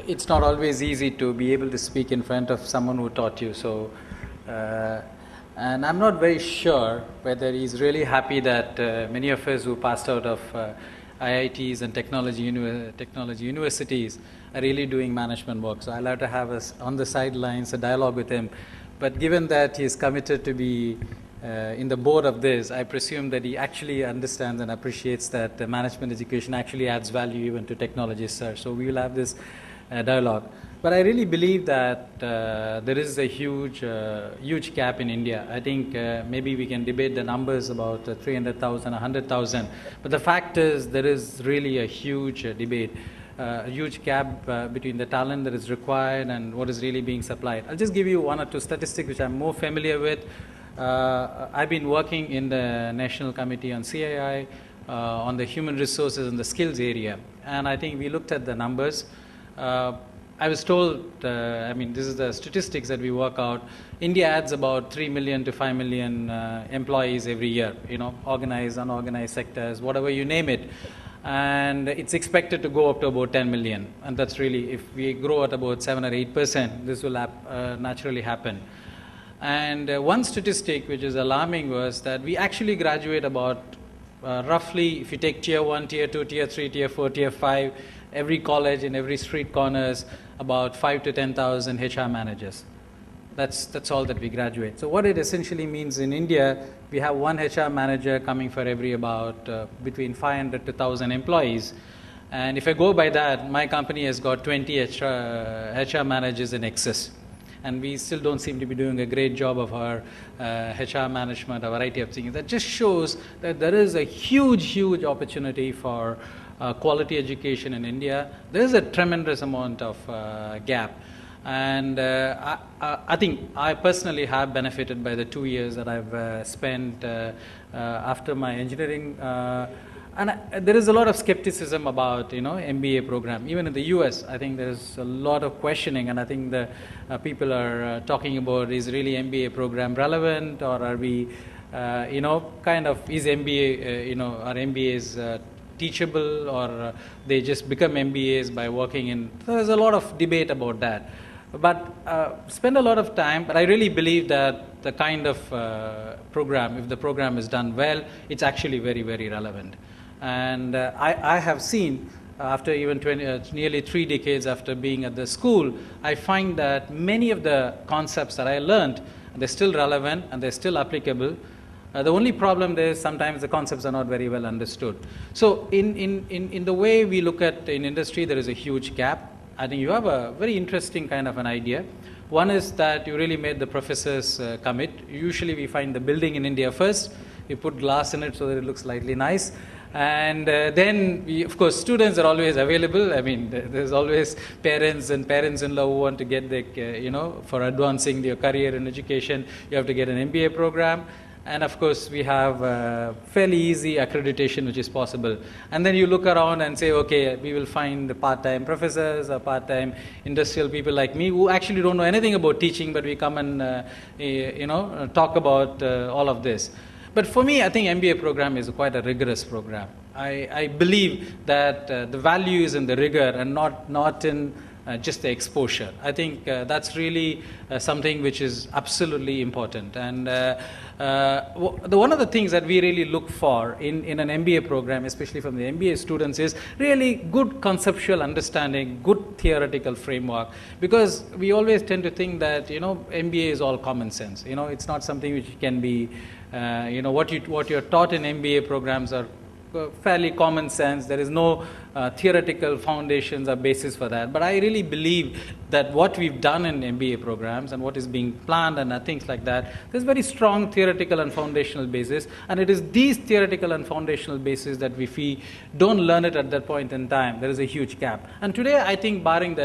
it's not always easy to be able to speak in front of someone who taught you. So, and I'm not very sure whether he's really happy that many of us who passed out of IITs and technology universities are really doing management work. So I'll have to have us on the sidelines a dialogue with him. But given that he's committed to be in the board of this, I presume that he actually understands and appreciates that the management education actually adds value even to technology research. So we will have this dialogue. But I really believe that there is a huge gap in India. I think maybe we can debate the numbers about 300,000, 100,000. But the fact is there is really a huge debate. A huge gap between the talent that is required and what is really being supplied. I'll just give you one or two statistics which I'm more familiar with. I've been working in the National Committee on CII, on the human resources and the skills area. And I think we looked at the numbers. I was told, this is the statistics that we work out. India adds about 3 million to 5 million employees every year, organized, unorganized sectors, whatever you name it. And it's expected to go up to about 10 million. And that's really, if we grow at about 7 or 8%, this will naturally happen. And one statistic which is alarming was that we actually graduate about roughly, if you take tier 1, tier 2, tier 3, tier 4, tier 5, every college in every street corners, about 5 to 10,000 HR managers. That's all that we graduate. So what it essentially means in India, we have one HR manager coming for every about between 500 to 1,000 employees. And if I go by that, my company has got 20 HR managers in excess. And we still don't seem to be doing a great job of our HR management, a variety of things. That just shows that there is a huge opportunity for quality education in India. There is a tremendous amount of gap. And I think I personally have benefited by the 2 years that I've spent after my engineering. There is a lot of skepticism about MBA program. Even in the US, I think there is a lot of questioning, and I think the people are talking about, is really MBA program relevant, or are we, is MBA, are MBAs teachable, or they just become MBAs by working in. So there's a lot of debate about that. But spend a lot of time, but I really believe that the kind of program, if the program is done well, it's actually very relevant. And I have seen, after even nearly 3 decades after being at the school, I find that many of the concepts that I learned, they're still relevant and they're still applicable. The only problem there is sometimes the concepts are not very well understood. So in the way we look at in industry, there is a huge gap. I think you have a very interesting kind of an idea. One is that you really made the professors commit. Usually we find the building in India first. We put glass in it so that it looks slightly nice. And then, of course, students are always available. I mean, there's always parents and parents-in-law who want to get for advancing their career in education, you have to get an MBA program. And of course, we have fairly easy accreditation, which is possible. And then you look around and say, okay, we will find the part-time professors or part-time industrial people like me who actually don't know anything about teaching, but we come and, talk about all of this. But for me, I think MBA program is quite a rigorous program. I believe that the value is in the rigor and not in just the exposure. I think that's really something which is absolutely important. And one of the things that we really look for in an MBA program, especially from the MBA students, is really good conceptual understanding, good theoretical framework. Because we always tend to think that MBA is all common sense. It's not something which can be what you're taught in MBA programs are fairly common sense. There is no theoretical foundations or basis for that. But I really believe that what we've done in MBA programs and what is being planned and things like that, there's very strong theoretical and foundational basis. And it is these theoretical and foundational bases that if we don't learn it at that point in time, there is a huge gap. And today, I think, barring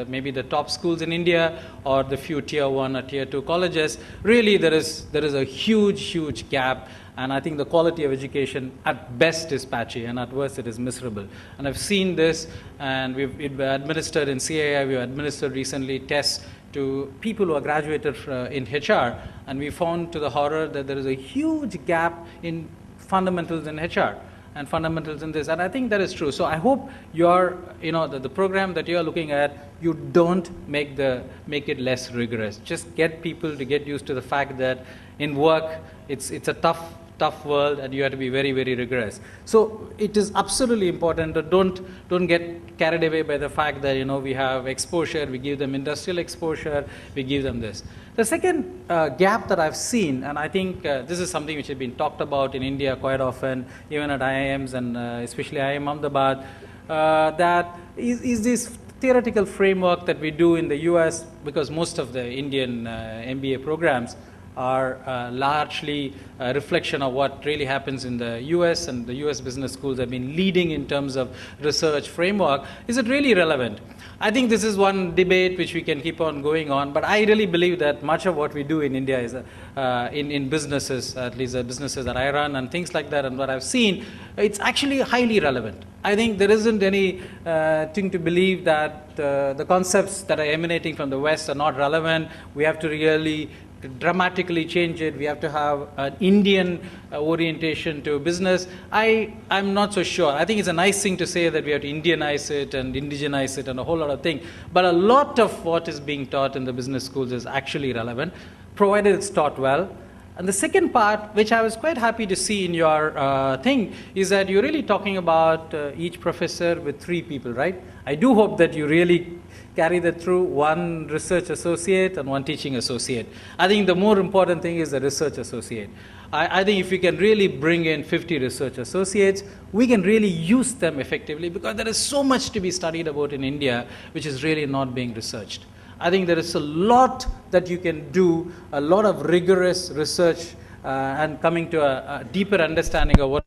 maybe the top schools in India or the few tier 1 or tier 2 colleges, really there is a huge gap. And I think the quality of education at best is patchy and at worst it is miserable. And I've seen this, and we've administered in CII, we've administered recently tests to people who are graduated in HR, and we found to the horror that there is a huge gap in fundamentals in HR. and fundamentals in this. And I think that is true. So I hope your, the program that you are looking at, you don't make it less rigorous. Just get people to get used to the fact that in work, it's a tough world, and you have to be very, very rigorous. So it is absolutely important that don't get carried away by the fact that we have exposure, we give them industrial exposure, we give them this. The second gap that I've seen, and I think this is something which has been talked about in India quite often, even at IIMs and especially IIM Ahmedabad, that is this theoretical framework that we do in the US, because most of the Indian MBA programs are largely a reflection of what really happens in the US, and the US business schools have been leading in terms of research framework. Is it really relevant? I think this is one debate which we can keep on going on, but I really believe that much of what we do in India is in businesses, at least the businesses that I run and things like that, and what I've seen, it's actually highly relevant. I think there isn't any thing to believe that the concepts that are emanating from the West are not relevant. We have to really dramatically change it. We have to have an Indian orientation to business. I'm not so sure. I think it's a nice thing to say that we have to Indianize it and indigenize it and a whole lot of things. But a lot of what is being taught in the business schools is actually relevant, provided it's taught well. And the second part, which I was quite happy to see in your thing, is that you're really talking about each professor with 3 people, right? I do hope that you really carry that through, 1 research associate and 1 teaching associate. I think the more important thing is the research associate. I think if we can really bring in 50 research associates, we can really use them effectively, because there is so much to be studied about in India which is really not being researched. I think there is a lot that you can do, a lot of rigorous research and coming to a deeper understanding of what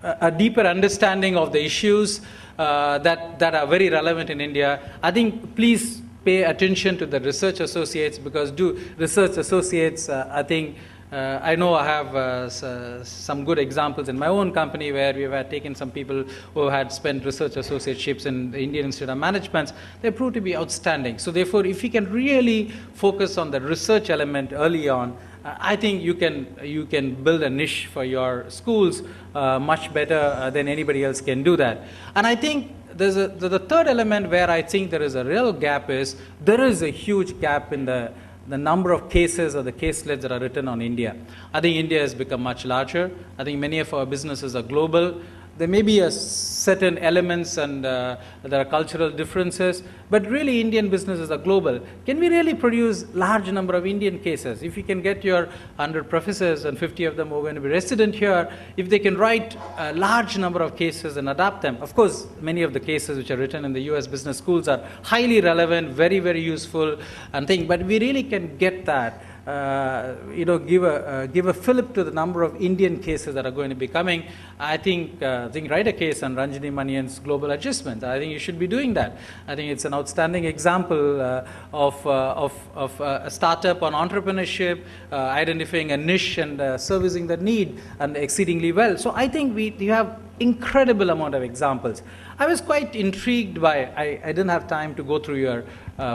a deeper understanding of the issues that are very relevant in India. I think please pay attention to the research associates, because research associates, I think, I know I have some good examples in my own company where we have taken some people who had spent research associateships in the Indian Institute of Management. They proved to be outstanding. So therefore, if we can really focus on the research element early on, I think you can build a niche for your schools much better than anybody else can do that. And I think the third element where I think there is a real gap is there is a huge gap in the number of cases or the caselets that are written on India. I think India has become much larger. I think many of our businesses are global. There may be a certain elements and there are cultural differences, but really Indian businesses are global. Can we really produce large number of Indian cases? If you can get your 100 professors and 50 of them who are going to be resident here, if they can write a large number of cases and adapt them. Of course, many of the cases which are written in the US business schools are highly relevant, very, very useful and thing, but we really can get that. Give a fillip to the number of Indian cases that are going to be coming. I think write a case on Ranjini Manian's global adjustment. I think you should be doing that. I think it's an outstanding example of a startup on entrepreneurship, identifying a niche and servicing the need and exceedingly well. So I think we have incredible amount of examples. I was quite intrigued by, I didn't have time to go through your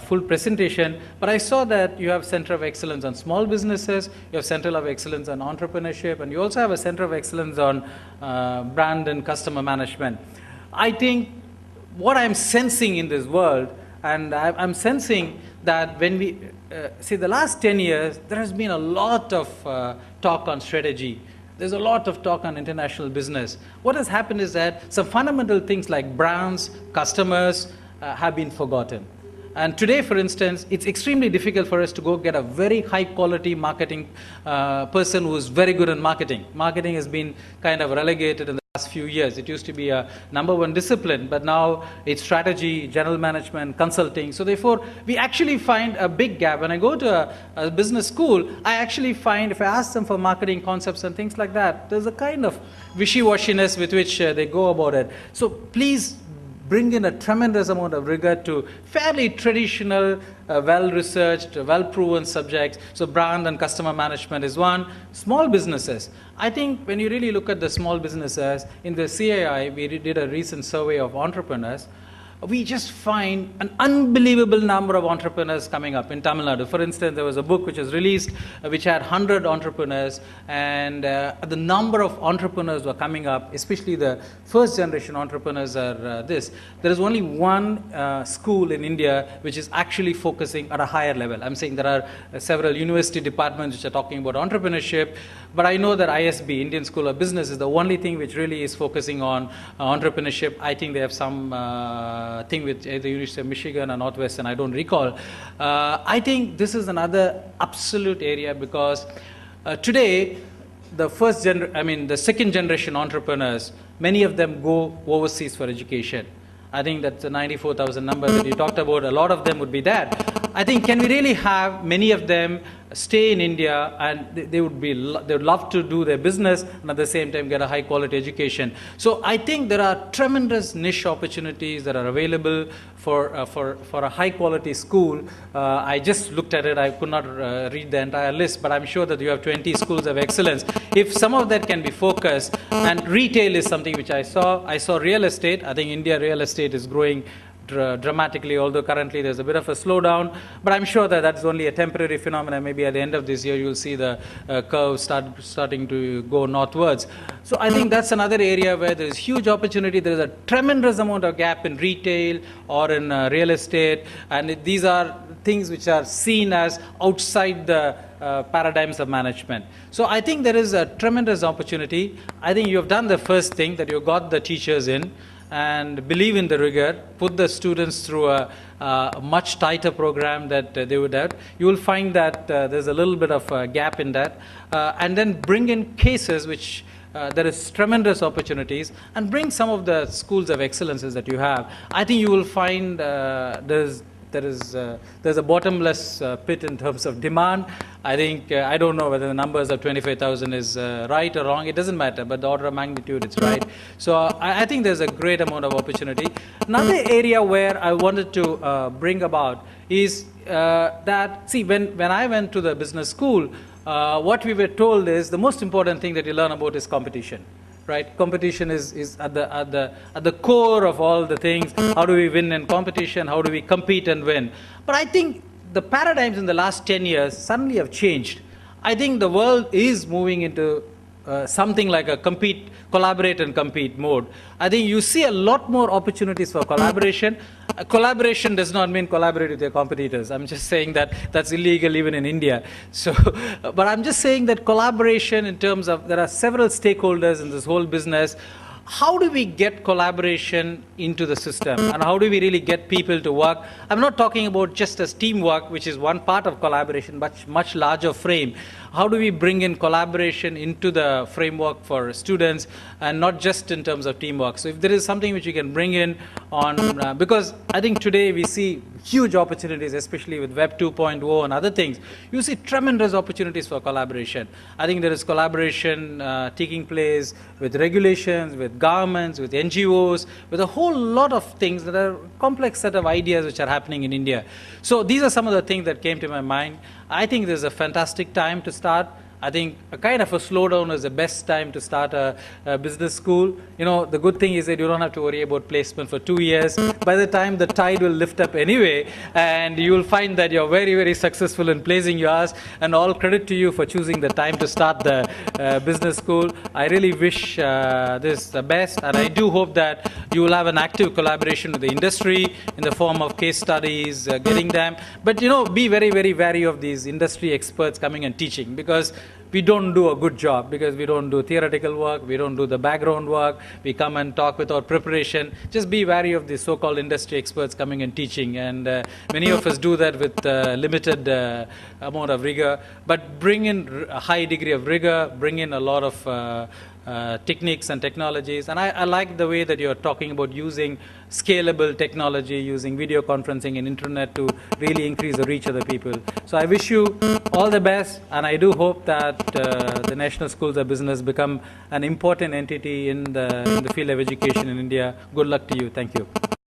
full presentation, but I saw that you have Center of Excellence on small businesses, you have Center of Excellence on entrepreneurship, and you also have a Center of Excellence on brand and customer management. I think what I'm sensing in this world, and I'm sensing that when we see the last 10 years, there has been a lot of talk on strategy. There's a lot of talk on international business. What has happened is that some fundamental things like brands, customers have been forgotten. And today, for instance, it's extremely difficult for us to go get a very high quality marketing person who's very good in marketing. Marketing has been kind of relegated in the last few years. It used to be a number 1 discipline, but now it's strategy, general management, consulting. So therefore, we actually find a big gap. When I go to a business school, I actually find if I ask them for marketing concepts and things like that, there's a kind of wishy-washiness with which they go about it. So please bring in a tremendous amount of rigor to fairly traditional, well-researched, well-proven subjects. So brand and customer management is one. Small businesses. I think when you really look at the small businesses, in the CAI, we did a recent survey of entrepreneurs. we just find an unbelievable number of entrepreneurs coming up in Tamil Nadu. For instance, there was a book which was released which had 100 entrepreneurs, and the number of entrepreneurs were coming up, especially the first generation entrepreneurs are this. There is only one school in India which is actually focusing at a higher level. I'm saying there are several university departments which are talking about entrepreneurship, but I know that ISB, Indian School of Business, is the only thing which really is focusing on entrepreneurship. I think they have some thing with the University of Michigan or Northwestern, I don't recall. I think this is another absolute area, because today the second generation entrepreneurs, many of them go overseas for education. I think that's the 94,000 number that you talked about. A lot of them would be there. I think, can we really have many of them stay in India, and they would love to do their business and at the same time get a high quality education. So I think there are tremendous niche opportunities that are available for a high quality school. I just looked at it. I could not read the entire list, but I'm sure that you have 20 schools of excellence. If some of that can be focused, and retail is something which I saw real estate. I think India real estate is growing dramatically, although currently there's a bit of a slowdown, but I'm sure that that's only a temporary phenomenon. Maybe at the end of this year you'll see the curve starting to go northwards. So I think that's another area where there's huge opportunity. There's a tremendous amount of gap in retail or in real estate, and these are things which are seen as outside the paradigms of management. So I think there is a tremendous opportunity. I think you have done the first thing, that you got the teachers in and believe in the rigor, put the students through a much tighter program that they would have. You will find that there's a little bit of a gap in that, and then bring in cases which there is tremendous opportunities, and bring some of the schools of excellences that you have. I think you will find there's a bottomless pit in terms of demand. I think, I don't know whether the numbers of 25,000 is right or wrong. It doesn't matter, but the order of magnitude, it's right. So I think there's a great amount of opportunity. Another area where I wanted to bring about is that, see, when I went to the business school, what we were told is the most important thing that you learn about is competition. Right? Competition is at the core of all the things. How do we win in competition? How do we compete and win? But I think the paradigms in the last 10 years suddenly have changed. I think the world is moving into something like a collaborate and compete mode. I think you see a lot more opportunities for collaboration. Collaboration does not mean collaborate with your competitors. I'm just saying that that's illegal even in India. So, but I'm just saying that collaboration in terms of, there are several stakeholders in this whole business. How do we get collaboration into the system, and how do we really get people to work? I'm not talking about just as teamwork, which is one part of collaboration, but much larger frame. How do we bring in collaboration into the framework for students, and not just in terms of teamwork? So if there is something which you can bring in on, because I think today we see huge opportunities, especially with Web 2.0 and other things. You see tremendous opportunities for collaboration. I think there is collaboration taking place with regulations, with governments, with NGOs, with a whole lot of things that are complex set of ideas which are happening in India. So these are some of the things that came to my mind. I think there's a fantastic time to start. I think a kind of a slowdown is the best time to start a business school. You know, the good thing is that you don't have to worry about placement for 2 years. By the time the tide will lift up anyway, and you will find that you're very, very successful in placing yours, and all credit to you for choosing the time to start the business school. I really wish this the best, and I do hope that you will have an active collaboration with the industry in the form of case studies, getting them. But, you know, be very, very wary of these industry experts coming and teaching, because we don't do a good job, because we don't do theoretical work, we don't do the background work, we come and talk without preparation. Just be wary of the so-called industry experts coming and teaching, and many of us do that with limited amount of rigor, but bring in a high degree of rigor, bring in a lot of techniques and technologies. And I like the way that you're talking about using scalable technology, using video conferencing and internet to really increase the reach of the people. So I wish you all the best, and I do hope that the National Schools of Business become an important entity in the field of education in India. Good luck to you. Thank you.